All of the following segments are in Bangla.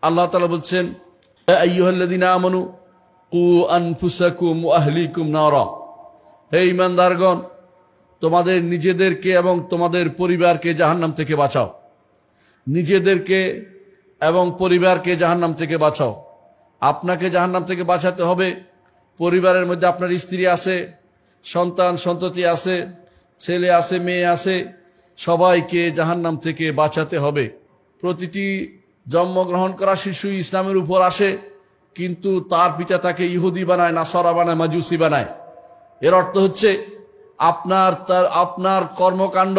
আল্লাহ তাআলা বলছেন, ইয়া আইয়ুহাল্লাযীনা আমানু কু আনফুসাকুম ওয়া আহলিকুম নারা, হে ঈমানদারগণ, তোমাদের নিজেদেরকে এবং তোমাদের পরিবারকে জাহান্নাম থেকে বাঁচাও। নিজেদেরকে এবং পরিবারকে জাহান্নাম থেকে বাঁচাও। আপনাকে জাহান্নাম থেকে বাঁচাতে হবে। পরিবারের মধ্যে আপনার স্ত্রী আছে, সন্তান সন্ততি আছে, ছেলে আছে, মেয়ে আছে, সবাইকে জাহান্নাম থেকে বাঁচাতে হবে। প্রতিটি জন্মগ্রহণ করা শিশু ইসলামের উপর আসে, কিন্তু তার পিতা তাকে ইহুদি বানায়, নাসারা বানায়, মাজুসি বানায়। এর অর্থ হচ্ছে আপনার কর্মকাণ্ড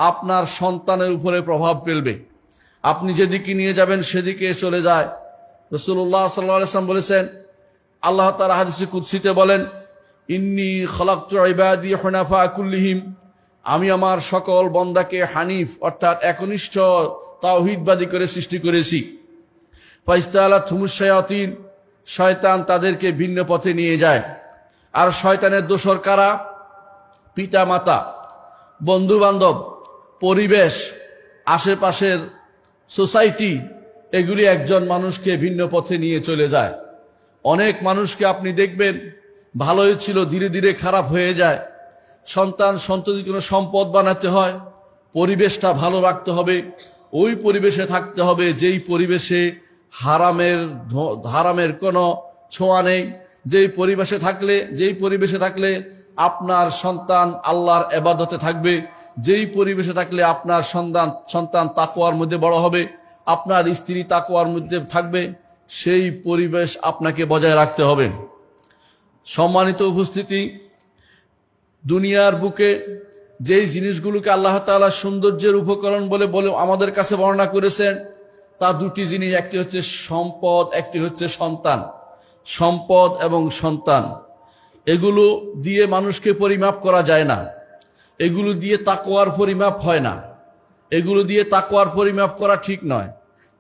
আপনার সন্তানের উপরে প্রভাব ফেলবে। আপনি যেদিকে নিয়ে যাবেন সেদিকে চলে যায়। রাসূলুল্লাহ সাল্লাল্লাহু আলাইহি ওয়াসাল্লাম বলেছেন, আল্লাহ তাআলা হাদিসে কুদসিতে বলেন, ইন্নী খালাকতু ইবাদি হুনাফা কুল্লিহিম, আমি আমার সকল বান্দাকে হানিফ অর্থাৎ একনিষ্ঠ তাওহীদবাদী করে সৃষ্টি করেছি। ফাইস্তালাতহুমুশ শায়াতিন, শয়তান তাদেরকে ভিন্ন পথে নিয়ে যায়। আর শয়তানের দোসর কারা? পিতা মাতা, বন্ধু বান্ধব, পরিবেশ, আশেপাশের সোসাইটি, এগুলি একজন মানুষকে ভিন্ন পথে নিয়ে চলে যায়। অনেক মানুষকে আপনি দেখবেন ভালোই ছিল, ধীরে ধীরে খারাপ হয়ে যায়। সন্তান সন্ততি কোনো সম্পদ বানাতে হয়, পরিবেশটা ভালো রাখতে হবে, ওই পরিবেশে থাকতে হবে যেই পরিবেশে হারামের কোনো ছোঁয়া নেই, যেই পরিবেশে থাকলে আপনার সন্তান আল্লাহর ইবাদতে থাকবে, যেই পরিবেশে থাকলে আপনার সন্তান তাকওয়ার মধ্যে বড় হবে, আপনার স্ত্রী তাকওয়ার মধ্যে থাকবে, সেই পরিবেশ আপনাকে বজায় রাখতে হবে। সম্মানিত উপস্থিতি, দুনিয়ার বুকে যেই জিনিসগুলোকে আল্লাহ তাআলা সৌন্দর্যের উপকরণ বলে আমাদের কাছে বর্ণনা করেছেন, তা দুটি জিনিস, একটি হচ্ছে সম্পদ, একটি হচ্ছে সন্তান। সম্পদ এবং সন্তান, এগুলো দিয়ে মানুষকে পরিমাপ করা যায় না, এগুলো দিয়ে তাকওয়ার পরিমাপ হয় না, এগুলো দিয়ে তাকওয়ার পরিমাপ করা ঠিক নয়।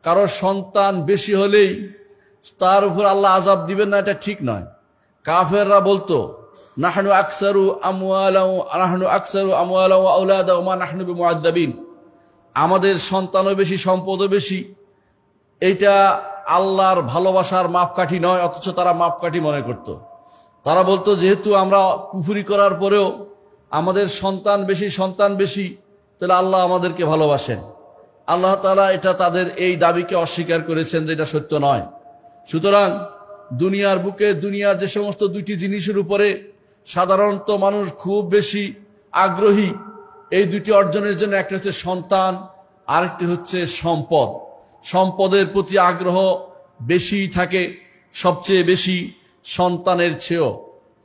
কারো সন্তান বেশি হলেই তার উপর আল্লাহ আযাব দিবেন না, এটা ঠিক নয়। কাফেররা বলতো, নাহনু আকসারু আমওয়ালাও ওয়া আওলাদা ওয়া মা নাহনু বিমুআদ্দাবিন, আমাদের সন্তানও বেশি, সম্পদও বেশি, এইটা আল্লাহর ভালোবাসার মাপকাঠি নয়। অথচ তারা মাপকাঠি মনে করত। তারা বলতো, যেহেতু আমরা কুফরি করার পরেও আমাদের সন্তান বেশি, তাহলে আল্লাহ আমাদেরকে ভালোবাসেন। আল্লাহ তাআলা এটা তাদের এই দাবিকে অস্বীকার করেছেন, যে এটা সত্য নয়। সুতরাং দুনিয়ার বুকে দুনিয়ার যে সমস্ত দুইটি জিনিসের উপরে সাধারণত মানুষ খুব বেশি আগ্রহী, এই দুটি অর্জনের জন্য, একটা হচ্ছে সন্তান, আরেকটি হচ্ছে সম্পদ। সম্পদের প্রতি আগ্রহ বেশি থাকে, সবচেয়ে বেশি সন্তানের চেয়েও।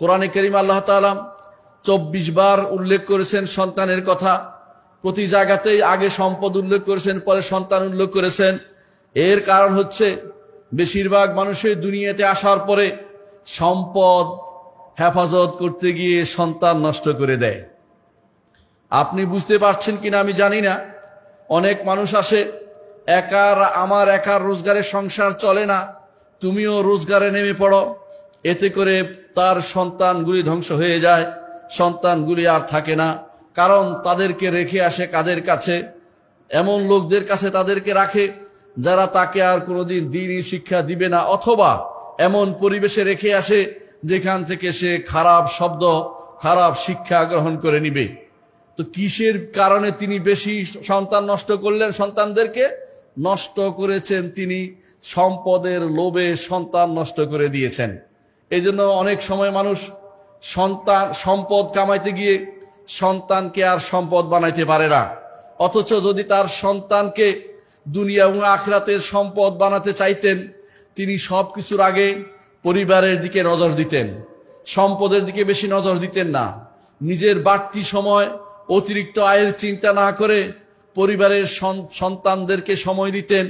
কোরআনে কারীম আল্লাহ তাআলা 24 বার উল্লেখ করেছেন সন্তানের কথা। প্রতি জায়গাতেই আগে সম্পদ উল্লেখ করেছেন, পরে সন্তান উল্লেখ করেছেন। এর কারণ হচ্ছে বেশিরভাগ মানুষের দুনিয়াতে আসার পরে সম্পদ হেফাজত করতে গিয়ে সন্তান নষ্ট করে দেয়। আপনি বুঝতে পারছেন কিনা আমি জানি না। অনেক মানুষ আসে, আমার একার রোজগারে সংসার চলে না, তুমিও রোজগারে নেমে পড়ো। এতে করে তার সন্তানগুলি ধ্বংস হয়ে যায়, সন্তানগুলি আর থাকে না। কারণ তাদেরকে রেখে আসে কাদের কাছে? এমন লোকদের কাছে তাদেরকে রাখে যারা তাকে আর কোনোদিন দ্বীনি শিক্ষা দিবে না, অথবা এমন পরিবেশে রেখে আসে যেখান থেকে সে খারাপ শব্দ, খারাপ শিক্ষা গ্রহণ করে নিবে। তো কিসের কারণে তিনি বেশি সন্তান নষ্ট করলেন? সন্তানদেরকে নষ্ট করেছেন তিনি সম্পদের লোভে, সন্তান নষ্ট করে দিয়েছেন। এই জন্য অনেক সময় মানুষ সম্পদ কামাইতে গিয়ে সন্তানকে আর সম্পদ বানাইতে পারে না। অথচ যদি তার সন্তানকে দুনিয়া এবং আখিরাতের সম্পদ বানাতে চাইতেন, তিনি সবকিছুর আগে পরিবারের দিকে নজর দিতেন, সম্পদের দিকে বেশি নজর দিতেন না। নিজের বাড়তি সময়, অতিরিক্ত আয়ের চিন্তা না করে পরিবারের সন্তানদেরকে সময় দিতেন,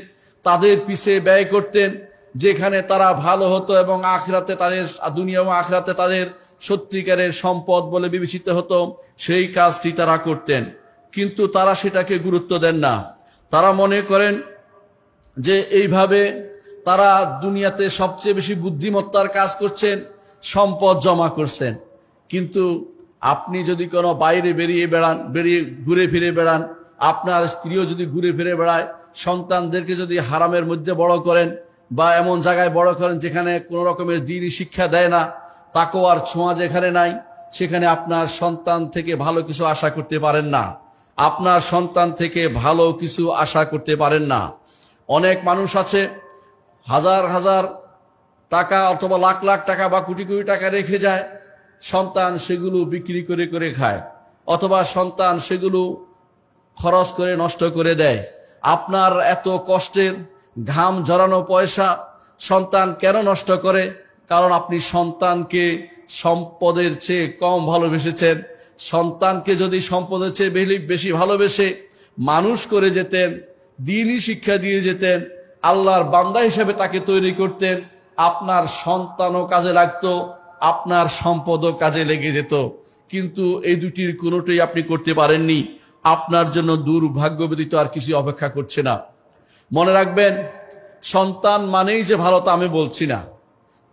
তাদের পিছে ব্যয় করতেন, যেখানে তারা ভালো হতো এবং আখিরাতে তাদের, দুনিয়া এবং আখিরাতে তাদের সত্যিকারের সম্পদ বলে বিবেচিত হতো, সেই কাজটি তারা করতেন। কিন্তু তারা সেটাকে গুরুত্ব দেন না। তারা মনে করেন যে এইভাবে তারা দুনিয়াতে সবচেয়ে বেশি বুদ্ধিমত্তার কাজ করছেন, সম্পদ জমা করছেন। কিন্তু আপনি যদি কোনো বাইরে বেরিয়ে ঘুরে ফিরে বেড়ান, আপনার স্ত্রীও যদি ঘুরে ফিরে বেড়ায়, সন্তানদেরকে যদি হারামের মধ্যে বড় করেন বা এমন জায়গায় বড় করেন যেখানে কোনো রকমের দ্বীনি শিক্ষা দেয় না, তাকওয়ার ছোঁয়া যেখানে নাই, সেখানে আপনার সন্তান থেকে ভালো কিছু আশা করতে পারেন না। আপনার সন্তান থেকে ভালো কিছু আশা করতে পারেন না। অনেক মানুষ আছে হাজার হাজার টাকা অথবা লাখ লাখ টাকা বা কোটি কোটি টাকা রেখে যায়, সন্তান সেগুলো বিক্রি করে করে খায় অথবা সন্তান সেগুলো খরচ করে নষ্ট করে দেয়। আপনার এত কষ্টের ঘাম ঝরানো পয়সা সন্তান কেন নষ্ট করে? কারণ আপনি সন্তানকে সম্পদের চেয়ে কম ভালোবেসেছেন। সন্তানকে যদি সম্পদের চেয়ে বেশি ভালোবেসে মানুষ করে যেতেন, দ্বীনি শিক্ষা দিয়ে যেতেন, আল্লাহর বান্দা হিসেবে তাকে তৈরি করতেন, আপনার সন্তানও কাজে লাগতো, আপনার সম্পদও কাজে লেগে যেত। কিন্তু এই দুটির কোনোটাই আপনি করতে পারেননি। আপনার জন্য দুর্ভাগ্য ব্যতীত আর কিছু অপেক্ষা করছে না। মনে রাখবেন, সন্তান মানেই যে ভালো তা আমি বলছি না।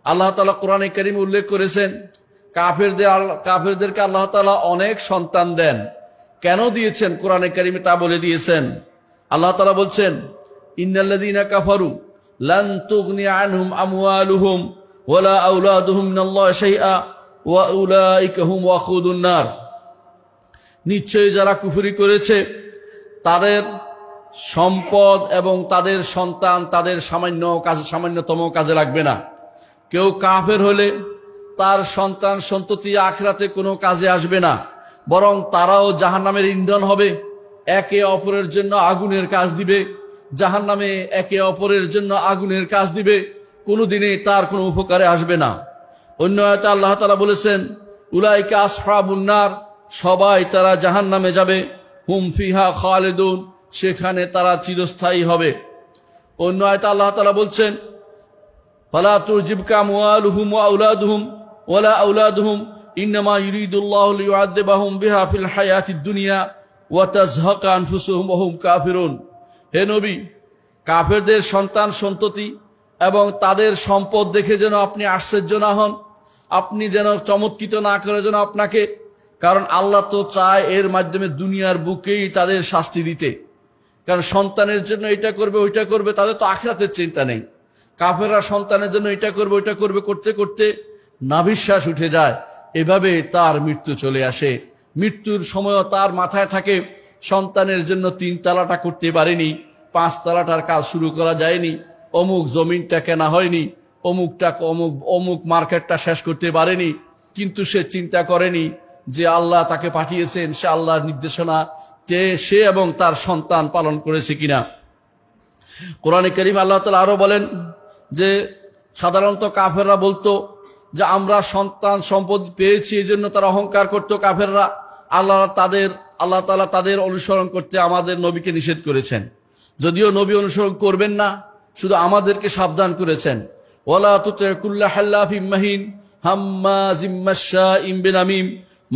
আল্লাহ তাআলা কোরআনে কারীমে উল্লেখ করেছেন, কাফেরদেরকে আল্লাহ তাআলা অনেক সন্তান দেন। কেন দিয়েছেন কোরআনে কারীমে তা বলে দিয়েছেন। আল্লাহ তাআলা বলছেন, ইন্নাল্লাযীনা কাফারু লান তুগনি আনহুম আমওয়ালুহুম ওয়ালা আওলাদুহুম মিনাল্লাহি শাইআ ওয়া উলাইকা হুম ওয়াকুদুন নার। নিশ্চয়ই যারা কুফরি করেছে তাদের সম্পদ এবং তাদের সন্তান তাদের সামান্যতম কাজে লাগবে না। কেউ কাফের হলে তার সন্তান সন্ততি আখিরাতে কোনো কাজে আসবে না, বরং তারাও জাহান্নামের ইন্ধন হবে, একে অপরের জন্য আগুনের কাজ দিবে। জাহান্নামে একে অপরের জন্য আগুনের কাজ দিবে, কোনোদিনই তার কোনো উপকারে আসবে না। অন্য আয়াতে আল্লাহ তাআলা বলেছেন, উলাইকা আসহাবুন নার, সবাই তারা জাহান্নামে যাবে, হুম ফিহা খালিদুন, সেখানে তারা চিরস্থায়ী হবে। অন্য আয়াতে আল্লাহ তাআলা বলছেন, ফালা তুজিবকা আমওয়ালুহুম ওয়া আওলাদুহুম ওয়ালা আওলাদুহুম ইন্নামা ইউরিদুল্লাহু লিয়ুআযিবাহুম বিহা ফিল হায়াতিদ দুনিয়া ওয়া তাজহাকা আনফুসুহুম ওয়া হুম কাফিরুন। হে নবী, কাফেরদের সন্তান সন্ততি এবং তাদের সম্পদ দেখে যেন আপনি আশ্চর্য না হন, আপনি যেন চমৎকৃত না করে যেন আপনাকে, কারণ আল্লাহ তো চায় এর মাধ্যমে দুনিয়ার বুকেই তাদের শাস্তি দিতে। কারণ সন্তানের জন্য এটা করবে ওইটা করবে, তাদের তো আখিরাতের চিন্তা নেই। কাফেররা সন্তানের জন্য এটা করবে ওইটা করবে করতে করতে নাভিশ্বাস উঠে যায়, এভাবে তার মৃত্যু চলে আসে। মৃত্যুর সময়ও তার মাথায় থাকে, সন্তানের জন্য 3 তালাটা করতে পারেনি, 5 তালাটার কাজ শুরু করা যায়নি, অমুক জমিনটা কেনা হয়নি, অমুক মার্কেটটা শেষ করতে পারেনি। কিন্তু সে চিন্তা করেনি যে আল্লাহ তাকে পাঠিয়েছেন, সে আল্লাহর নির্দেশনা সে এবং তার সন্তান পালন করেছে কিনা। কোরআনে কারীম আল্লাহ তাআলা আরো বলেন যে সাধারণত কাফেররা বলতো যে আমরা সন্তান সম্পদ পেয়েছি, এই জন্য তারা অহংকার করতো কাফেররা। আল্লাহ তাআলা তাদের অনুসরণ করতে আমাদের নবীকে নিষেধ করেছেন। যদিও নবী অনুসরণ করবেন না, শুধু আমাদেরকে সাবধান করেছেন, ওয়ালা তুতি কুল্লা হাল্লাফিম মাহিন হাম্মাজিম মাশশাইম বিনামিম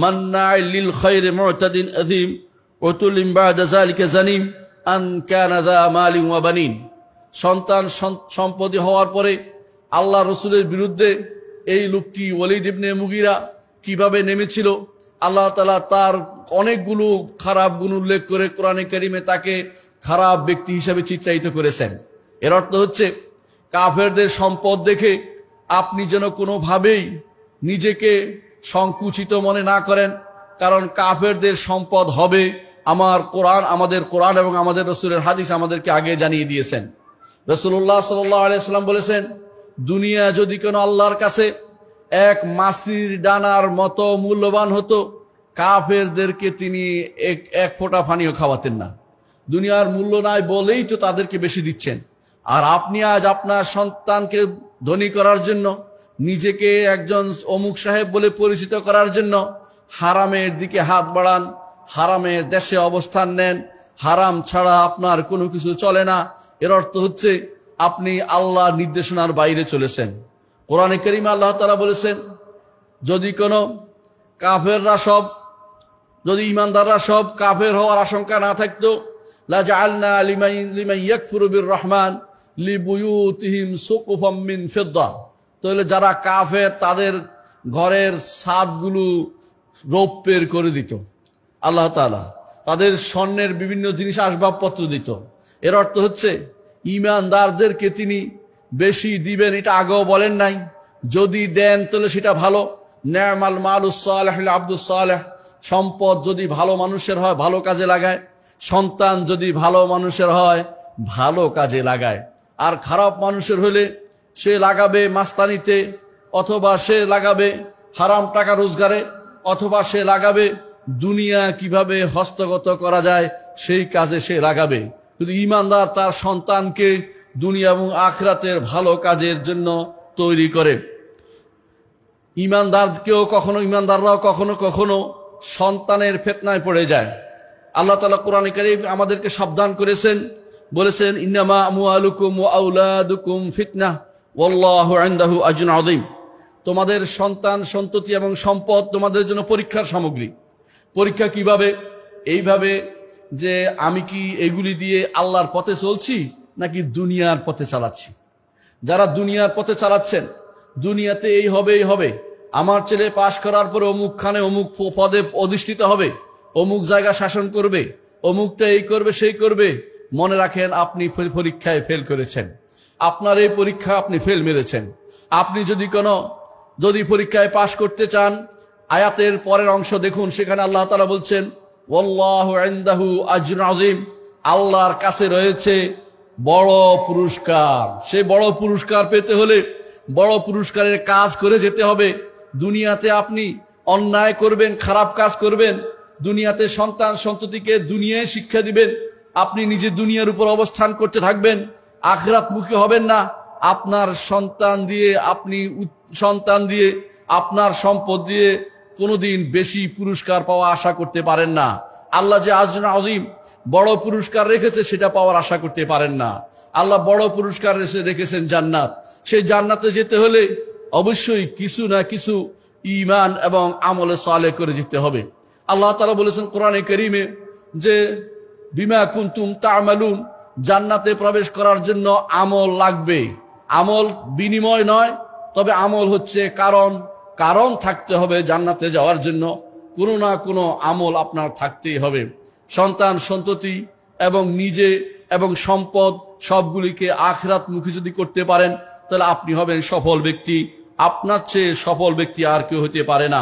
মান্না'ইল লিল খায়রি মু'তাদিন আযীম উতুল্লিম বা'দা যালিকা জানিম আন কানা যা মালিন ওয়া বানিন। সন্তান সম্পত্তি হওয়ার পরে আল্লাহ রসুলের বিরুদ্ধে এই লোকটি ওয়ালিদ ইবনে মুগিরা কিভাবে নেমেছিল, আল্লাহ তাআলা তার অনেকগুলো খারাপ গুণ উল্লেখ করে কোরআনে কারীমে তাকে খারাপ ব্যক্তি হিসেবে চিত্রায়িত করেছেন। এর অর্থ হচ্ছে, কাফেরদের সম্পদ দেখে আপনি যেন কোনোভাবেই নিজেকে সংকুচিত মনে না করেন, কারণ কাফেরদের সম্পদ হবে। আমাদের কোরআন এবং আমাদের রাসূলের হাদিস আমাদেরকে আগে জানিয়ে দিয়েছেন। রাসূলুল্লাহ সাল্লাল্লাহু আলাইহি ওয়াসাল্লাম বলেছেন, দুনিয়া যদি কোনো আল্লাহর কাছে এক মাছির ডানার মতো মূল্যবান হতো, কাফেরদেরকে তিনি এক ফোঁটা পানিও খাওয়াতেন না। দুনিয়ার মূল্য নাই বলেই তো তাদেরকে বেশি দিচ্ছেন। আর আপনি আজ আপনার সন্তানকে ধনী করার জন্য, নিজেকে একজন অমুক সাহেব বলে পরিচিত করার জন্য হারামের দিকে হাত বাড়ান, হারামের দেশে অবস্থান নেন, হারাম ছাড়া আপনার কোনো কিছু চলে না। এর অর্থ হচ্ছে আপনি আল্লাহর নির্দেশনার বাইরে চলেছেন। কোরআনে কারীমে আল্লাহ তাআলা বলেছেন, যদি ইমানদাররা সব কাফের হওয়ার আশঙ্কা না থাকতো, লা জাআলনা লিমান ইয়াকফুরু বির রহমান লিবুয়ুতিহিম সুকুফাম মিন ফিদ্দা, তাহলে যারা কাফের তাদের ঘরের ছাদগুলো রৌপ্যের করে দিত আল্লাহ তাআলা। তাদের স্বর্ণের বিভিন্ন জিনিস আসবাবপত্র দিত। এর অর্থ হচ্ছে ঈমানদারদেরকে তিনি বেশি দিবেন, এটা আগেও বলেন নাই। যদি দেন তাহলে সেটা ভালো। নি'মাল মালুস সালিহ লিল আবদুস সালিহ, সম্পদ যদি ভালো মানুষের হয় ভালো কাজে লাগায়, সন্তান যদি ভালো মানুষের হয় ভালো কাজে লাগায়। আর খারাপ মানুষের হলে সে লাগাবে মাস্তানিতে, অথবা সে লাগাবে হারাম টাকা রোজগারে, অথবা সে লাগাবে দুনিয়া কিভাবে হস্তগত করা যায় সেই কাজে সে লাগাবে। কিন্তু ঈমানদার তার সন্তানকে দুনিয়া এবং আখিরাতের ভালো কাজের জন্য তৈরি করে। ঈমানদাররাও কখনো কখনো সন্তানের ফিতনায় পড়ে যায়। আল্লাহ তাআলা কোরআনে কারীম আমাদেরকে সাবধান করেছেন, বলেছেন ইন্নামা আমওয়ালুকুম ওয়া আওলাদুকুম ফিতনাহ ওয়াল্লাহু ইনদাহু আজরুন আযীম। তোমাদের সন্তান সন্ততি এবং সম্পদ তোমাদের জন্য পরীক্ষার সামগ্রী। পরীক্ষা কিভাবে? এইভাবে যে আমি কি এগুলি দিয়ে আল্লাহর পথে চলছি নাকি দুনিয়ার পথে চালাচ্ছি। যারা দুনিয়ার পথে চালাচ্ছেন, দুনিয়াতে এই হবে, আমার ছেলে পাশ করার পরে অমুকখানে অমুক পদে অধিষ্ঠিত হবে, অমুক জায়গা শাসন করবে, অমুকটা এই করবে সেই করবে, মনে রাখেন আপনি পরীক্ষায় ফেল করেছেন। আপনার এই পরীক্ষা আপনি ফেল মেরেছেন। আপনি যদি পরীক্ষায় পাশ করতে চান, আয়াতের পরের অংশ দেখুন, সেখানে আল্লাহ তাআলা বলছেন ওয়াল্লাহু ইনদাহু আজরুন আযীম, আল্লাহর কাছে রয়েছে বড় পুরস্কার। সেই বড় পুরস্কার পেতে হলে বড় পুরস্কারের কাজ করে যেতে হবে। দুনিয়াতে আপনি অন্যায় করবেন, খারাপ কাজ করবেন, দুনিয়াতে সন্তান সন্ততিকে দুনিয়ায় শিক্ষা দিবেন, আপনি নিজে দুনিয়ার উপর অবস্থান করতে থাকবেন, আখিরাতমুখী হবেন না। আপনার সন্তান দিয়ে আপনার সম্পদ দিয়ে কোনোদিন বেশি পুরস্কার পাওয়া আশা করতে পারেন না। আল্লাহ যে আজরুন আযীম বড় পুরস্কার রেখেছে সেটা পাওয়ার আশা করতে পারেন না। আল্লাহ বড় পুরস্কার রেখেছেন জান্নাত। সেই জান্নাতে যেতে হলে অবশ্যই কিছু না কিছু ঈমান এবং আমলে সালেহ করে যেতে হবে। আল্লাহ তাআলা বলেছেন কোরআনে কারীমে যে বিমা কুনতুম তা'মালুন, জান্নাতে প্রবেশ করার জন্য আমল লাগবে। আমল বিনিময় নয়, তবে আমল হচ্ছে কারণ থাকতে হবে জান্নাতে যাওয়ার জন্য। কোনো না কোনো আমল আপনার থাকতেই হবে। সন্তান সন্ততি এবং নিজে এবং সম্পদ সবগুলিকে আখিরাতমুখী যদি করতে পারেন তাহলে আপনি হবেন সফল ব্যক্তি। আপনার চেয়ে সফল ব্যক্তি আর কেউ হতে পারে না।